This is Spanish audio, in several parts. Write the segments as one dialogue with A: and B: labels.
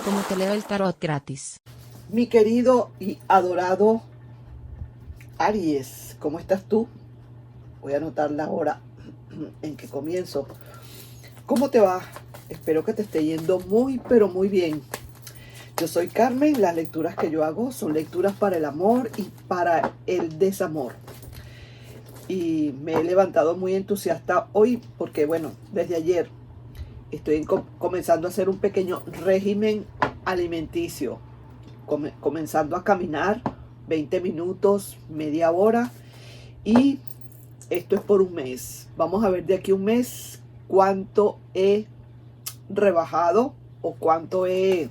A: cómo te leo el tarot gratis.
B: Mi querido y adorado Aries, ¿cómo estás tú? Voy a anotar la hora en que comienzo. ¿Cómo te va? Espero que te esté yendo muy, pero muy bien. Yo soy Carmen, las lecturas que yo hago son lecturas para el amor y para el desamor. Y me he levantado muy entusiasta hoy porque, bueno, desde ayer estoy comenzando a hacer un pequeño régimen alimenticio. Comenzando a caminar 20 minutos, media hora, y esto es por un mes. Vamos a ver de aquí a un mes cuánto he rebajado o cuánto he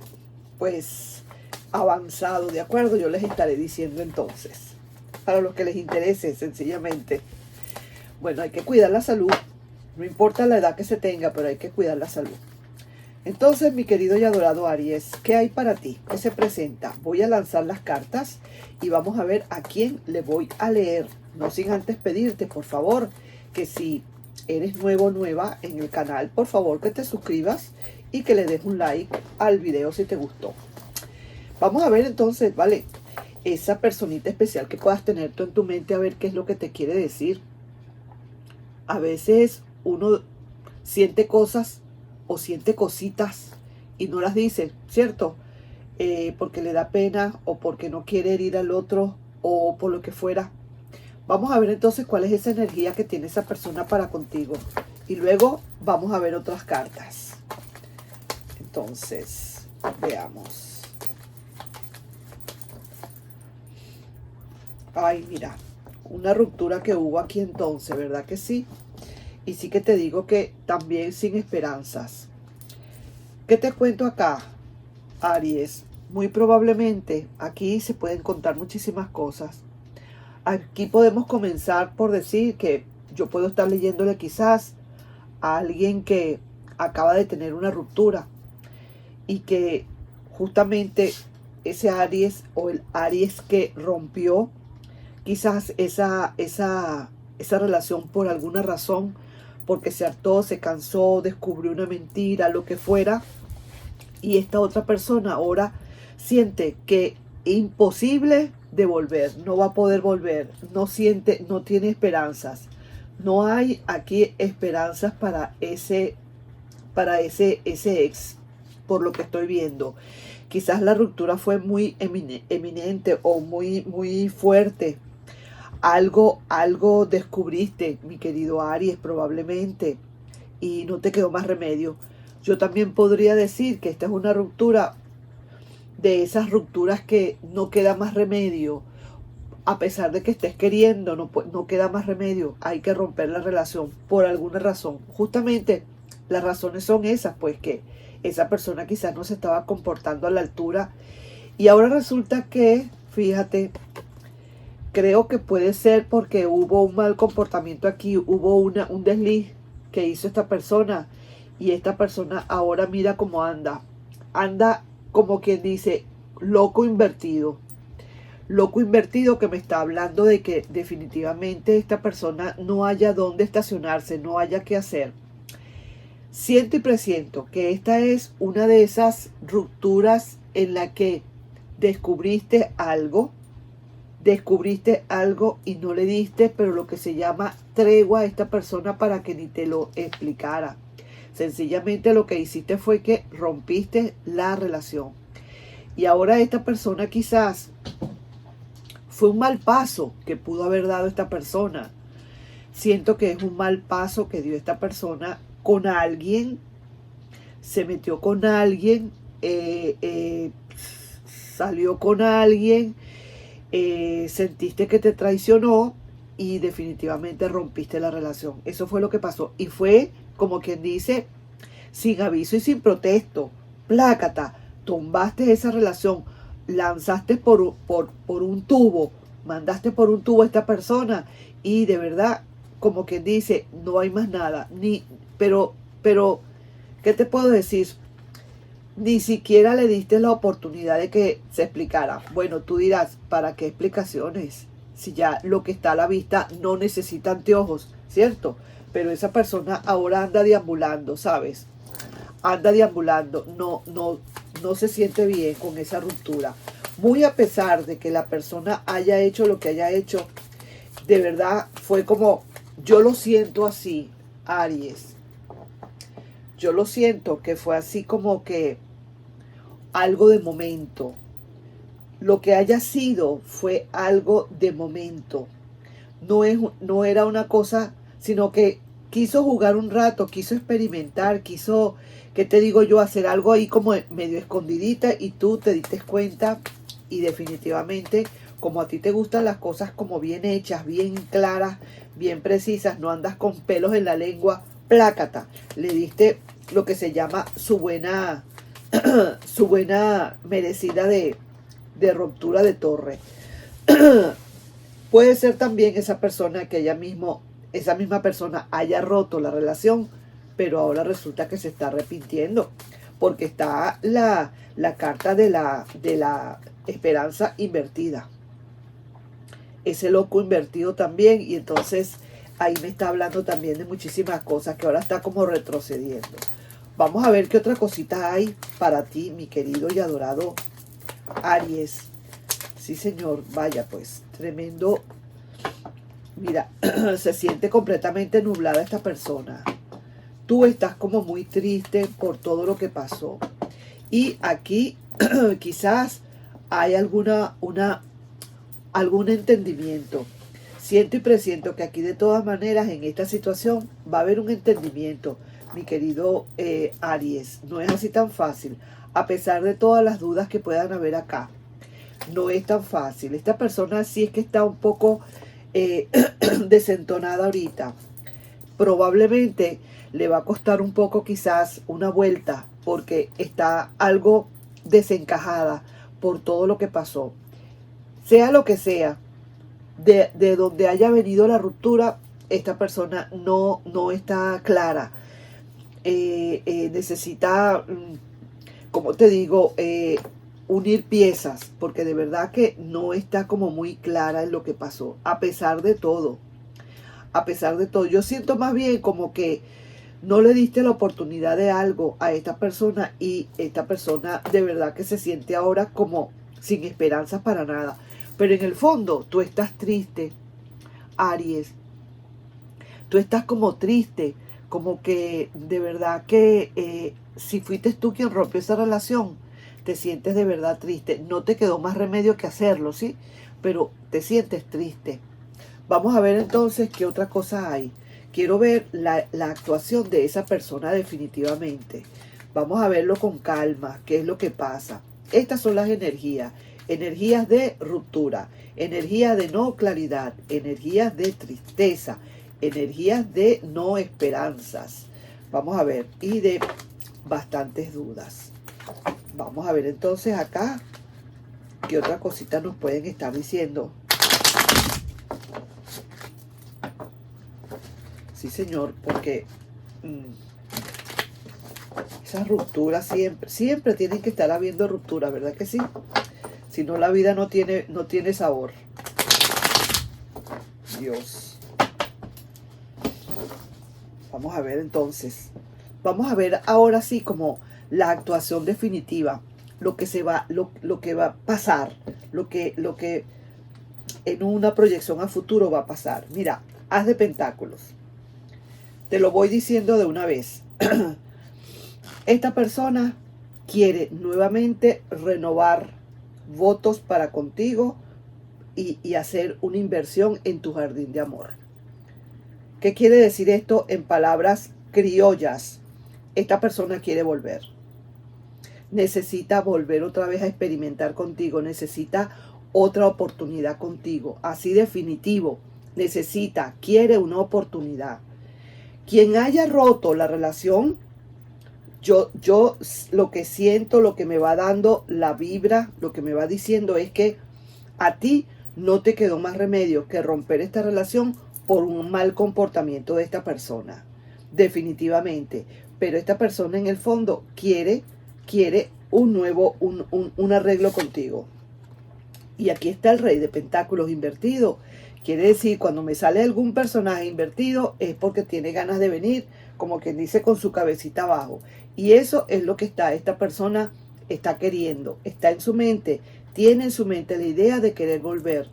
B: avanzado, ¿de acuerdo? Yo les estaré diciendo entonces, para los que les interese sencillamente. Bueno, hay que cuidar la salud, no importa la edad que se tenga, pero hay que cuidar la salud. Entonces, mi querido y adorado Aries, ¿qué hay para ti? ¿Qué se presenta? Voy a lanzar las cartas y vamos a ver a quién le voy a leer. No sin antes pedirte, por favor, que si eres nuevo o nueva en el canal, por favor que te suscribas y que le des un like al video si te gustó. Vamos a ver entonces, ¿vale? Esa personita especial que puedas tener tú en tu mente, a ver qué es lo que te quiere decir. A veces uno siente cosas o siente cositas y no las dice, ¿cierto? Porque le da pena o porque no quiere herir al otro o por lo que fuera. Vamos a ver entonces cuál es esa energía que tiene esa persona para contigo. Y luego vamos a ver otras cartas. Entonces, veamos. Ay, mira, una ruptura que hubo aquí entonces, ¿verdad que sí? Y sí que te digo que también sin esperanzas. ¿Qué te cuento acá, Aries? Muy probablemente aquí se pueden contar muchísimas cosas. Aquí podemos comenzar por decir que yo puedo estar leyéndole quizás a alguien que acaba de tener una ruptura y que justamente ese Aries o el Aries que rompió quizás esa relación por alguna razón, porque se hartó, se cansó, descubrió una mentira, lo que fuera, y esta otra persona ahora siente que es imposible de volver, no va a poder volver, no tiene esperanzas, no hay aquí esperanzas para ese ex, por lo que estoy viendo. Quizás la ruptura fue muy eminente o muy fuerte. Algo descubriste, mi querido Aries, probablemente, y no te quedó más remedio. Yo también podría decir que esta es una ruptura de esas rupturas que no queda más remedio. A pesar de que estés queriendo, no queda más remedio. Hay que romper la relación por alguna razón. Justamente las razones son esas, pues que esa persona quizás no se estaba comportando a la altura. Y ahora resulta que, fíjate, creo que puede ser porque hubo un mal comportamiento aquí, hubo un desliz que hizo esta persona y esta persona ahora mira cómo anda. Anda como quien dice, loco invertido que me está hablando de que definitivamente esta persona no haya dónde estacionarse, no haya qué hacer. Siento y presiento que esta es una de esas rupturas en la que descubriste algo y no le diste, pero lo que se llama tregua a esta persona para que ni te lo explicara. Sencillamente lo que hiciste fue que rompiste la relación. Y ahora esta persona quizás fue un mal paso que pudo haber dado esta persona. Siento que es un mal paso que dio esta persona con alguien, se metió con alguien, salió con alguien, sentiste que te traicionó y definitivamente rompiste la relación. Eso fue lo que pasó y fue como quien dice, sin aviso y sin protesto. Plácata, tumbaste esa relación, lanzaste por un tubo, mandaste por un tubo a esta persona y de verdad, como quien dice, no hay más nada. Pero, ¿qué te puedo decir? Ni siquiera le diste la oportunidad de que se explicara. Bueno, tú dirás, ¿para qué explicaciones? Si ya lo que está a la vista no necesita anteojos, ¿cierto? Pero esa persona ahora anda deambulando, ¿sabes? Anda deambulando, no no se siente bien con esa ruptura. Muy a pesar de que la persona haya hecho lo que haya hecho, de verdad fue como, yo lo siento así, Aries. Yo lo siento que fue así como que algo de momento. Lo que haya sido fue algo de momento. No era una cosa, sino que quiso jugar un rato, quiso experimentar, quiso, ¿qué te digo yo? Hacer algo ahí como medio escondidita y tú te diste cuenta y definitivamente, como a ti te gustan las cosas como bien hechas, bien claras, bien precisas, no andas con pelos en la lengua, plácata. Le diste lo que se llama su buena merecida de ruptura de torre. Puede ser también esa persona que esa misma persona haya roto la relación, pero ahora resulta que se está arrepintiendo, porque está la carta de la esperanza invertida. Ese loco invertido también, y entonces ahí me está hablando también de muchísimas cosas que ahora está como retrocediendo. Vamos a ver qué otra cosita hay para ti, mi querido y adorado Aries. Sí, señor, vaya pues, tremendo. Mira, se siente completamente nublada esta persona. Tú estás como muy triste por todo lo que pasó. Y aquí quizás hay algún entendimiento. Siento y presiento que aquí de todas maneras en esta situación va a haber un entendimiento, mi querido Aries. No es así tan fácil, a pesar de todas las dudas que puedan haber acá. No es tan fácil. Esta persona sí es que está un poco desentonada ahorita. Probablemente le va a costar un poco quizás una vuelta porque está algo desencajada por todo lo que pasó. Sea lo que sea, de donde haya venido la ruptura, esta persona no está clara. Necesita, como te digo, unir piezas, porque de verdad que no está como muy clara en lo que pasó, a pesar de todo. A pesar de todo, yo siento más bien como que no le diste la oportunidad de algo a esta persona y esta persona de verdad que se siente ahora como sin esperanzas para nada. Pero en el fondo tú estás triste, Aries. Tú estás como triste, como que de verdad que si fuiste tú quien rompió esa relación, te sientes de verdad triste. No te quedó más remedio que hacerlo, ¿sí? Pero te sientes triste. Vamos a ver entonces qué otra cosa hay. Quiero ver la actuación de esa persona definitivamente. Vamos a verlo con calma, qué es lo que pasa. Estas son las energías. Energías de ruptura, energías de no claridad, energías de tristeza, energías de no esperanzas. Vamos a ver, y de bastantes dudas. Vamos a ver entonces acá qué otra cosita nos pueden estar diciendo. Sí, señor, porque esas rupturas siempre tienen que estar habiendo ruptura, ¿verdad que sí? Si no, la vida no tiene sabor. Dios. Vamos a ver entonces. Vamos a ver ahora sí como la actuación definitiva. Lo que va a pasar. Lo que en una proyección a futuro va a pasar. Mira, As de Pentáculos. Te lo voy diciendo de una vez. Esta persona quiere nuevamente renovar votos para contigo y hacer una inversión en tu jardín de amor. ¿Qué quiere decir esto en palabras criollas? Esta persona quiere volver. Necesita volver otra vez a experimentar contigo. Necesita otra oportunidad contigo. Así definitivo. Quiere una oportunidad. Quien haya roto la relación, yo lo que siento, lo que me va dando la vibra, lo que me va diciendo es que a ti no te quedó más remedio que romper esta relación por un mal comportamiento de esta persona. Definitivamente. Pero esta persona en el fondo quiere un arreglo contigo. Y aquí está el Rey de Pentáculos invertido. Quiere decir, cuando me sale algún personaje invertido es porque tiene ganas de venir, como quien dice, con su cabecita abajo. Y eso es lo que está esta persona está queriendo, está en su mente, tiene en su mente la idea de querer volver.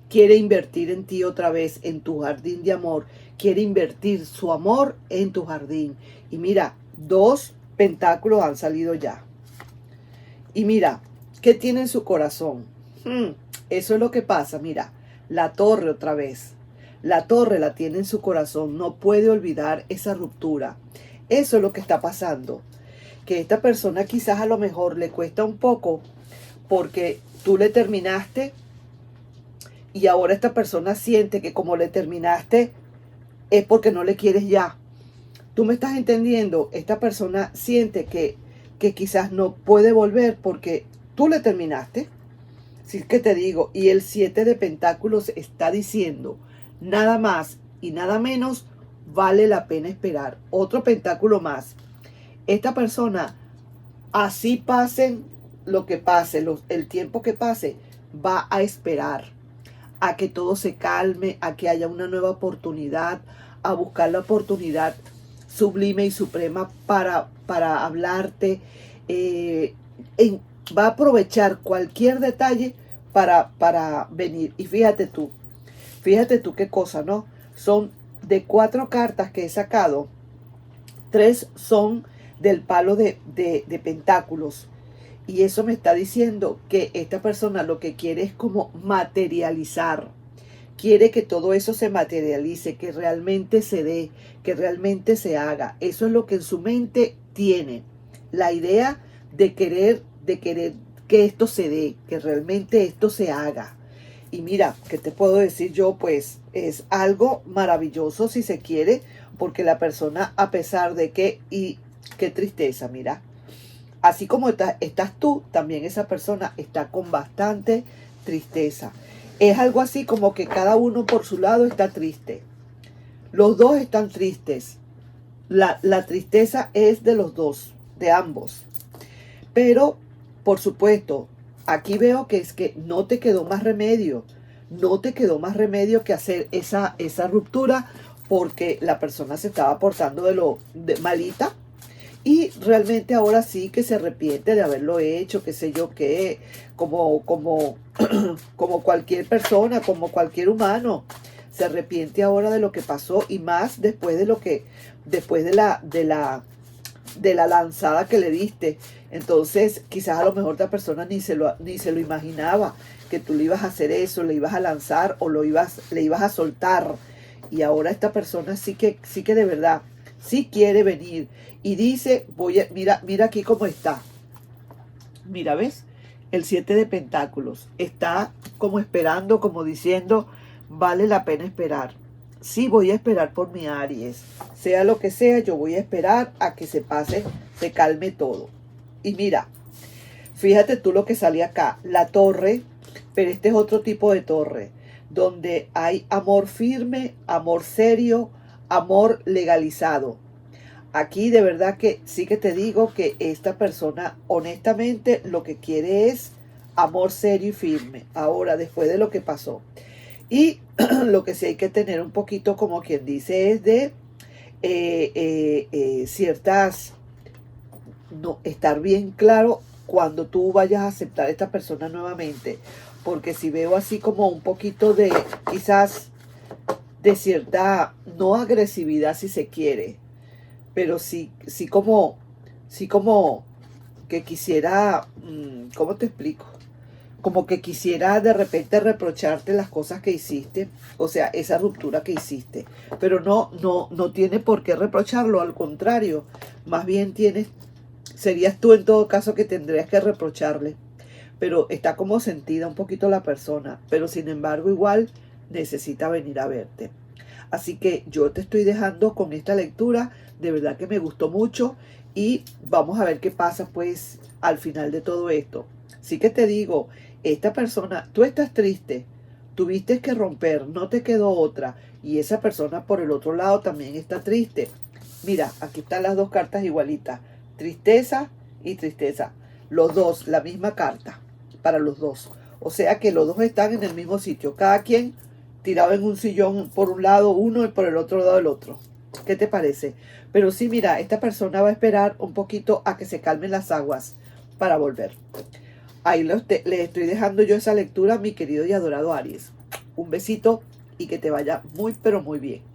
B: Quiere invertir en ti otra vez, en tu jardín de amor. Quiere invertir su amor en tu jardín. Y mira, 2 pentáculos han salido ya. Y mira, ¿qué tiene en su corazón? Eso es lo que pasa, mira, la torre otra vez. La torre la tiene en su corazón, no puede olvidar esa ruptura. Eso es lo que está pasando. Que esta persona quizás a lo mejor le cuesta un poco porque tú le terminaste y ahora esta persona siente que como le terminaste es porque no le quieres ya. ¿Tú me estás entendiendo? Esta persona siente que quizás no puede volver porque tú le terminaste. Sí que te digo, y el 7 de pentáculos está diciendo, nada más y nada menos vale la pena esperar. Otro pentáculo más. Esta persona, así pasen lo que pase, el tiempo que pase, va a esperar a que todo se calme, a que haya una nueva oportunidad, a buscar la oportunidad sublime y suprema para hablarte. Va a aprovechar cualquier detalle para venir. Y fíjate tú qué cosa, ¿no? Son de 4 cartas que he sacado, 3 son del palo de pentáculos. Y eso me está diciendo que esta persona lo que quiere es como materializar. Quiere que todo eso se materialice, que realmente se dé, que realmente se haga. Eso es lo que en su mente tiene. La idea de querer que esto se dé, que realmente esto se haga. Y mira, ¿qué te puedo decir yo? Pues es algo maravilloso si se quiere, porque la persona, a pesar de que, y qué tristeza, mira, así como estás tú, también esa persona está con bastante tristeza. Es algo así como que cada uno por su lado está triste. Los dos están tristes. La tristeza es de los dos, de ambos. Pero, por supuesto, aquí veo que es que no te quedó más remedio. No te quedó más remedio que hacer esa ruptura porque la persona se estaba portando de malita. Y realmente ahora sí que se arrepiente de haberlo hecho, qué sé yo qué, como cualquier persona, como cualquier humano. Se arrepiente ahora de lo que pasó y más después de la lanzada que le diste. Entonces, quizás a lo mejor la persona ni se lo imaginaba, que tú le ibas a hacer eso, le ibas a lanzar o le ibas a soltar. Y ahora esta persona sí que de verdad, sí quiere venir. Y dice, mira aquí cómo está. Mira, ¿ves? El 7 de pentáculos. Está como esperando, como diciendo, vale la pena esperar. Sí, voy a esperar por mi Aries. Sea lo que sea, yo voy a esperar a que se calme todo. Y mira, fíjate tú lo que sale acá. La torre, pero este es otro tipo de torre, donde hay amor firme, amor serio, amor legalizado. Aquí de verdad que sí que te digo que esta persona honestamente lo que quiere es amor serio y firme. Ahora, después de lo que pasó. Y lo que sí hay que tener un poquito, como quien dice, es de ciertas, no, estar bien claro cuando tú vayas a aceptar a esta persona nuevamente. Porque si veo así como un poquito de, quizás, de cierta, no agresividad si se quiere, pero sí como que quisiera, ¿cómo te explico? Como que quisiera de repente reprocharte las cosas que hiciste, o sea, esa ruptura que hiciste, pero no tiene por qué reprocharlo, al contrario, más bien serías tú en todo caso que tendrías que reprocharle, pero está como sentida un poquito la persona, pero sin embargo igual necesita venir a verte. Así que yo te estoy dejando con esta lectura, de verdad que me gustó mucho y vamos a ver qué pasa pues al final de todo esto. Sí que te digo, esta persona, tú estás triste, tuviste que romper, no te quedó otra y esa persona por el otro lado también está triste. Mira, aquí están las 2 cartas igualitas, tristeza y tristeza, los dos, la misma carta para los dos. O sea que los dos están en el mismo sitio, cada quien tirado en un sillón por un lado uno y por el otro lado el otro. ¿Qué te parece? Pero sí, mira, esta persona va a esperar un poquito a que se calmen las aguas. para volver. Ahí les estoy dejando yo esa lectura, mi querido y adorado Aries. Un besito y que te vaya muy, pero muy bien.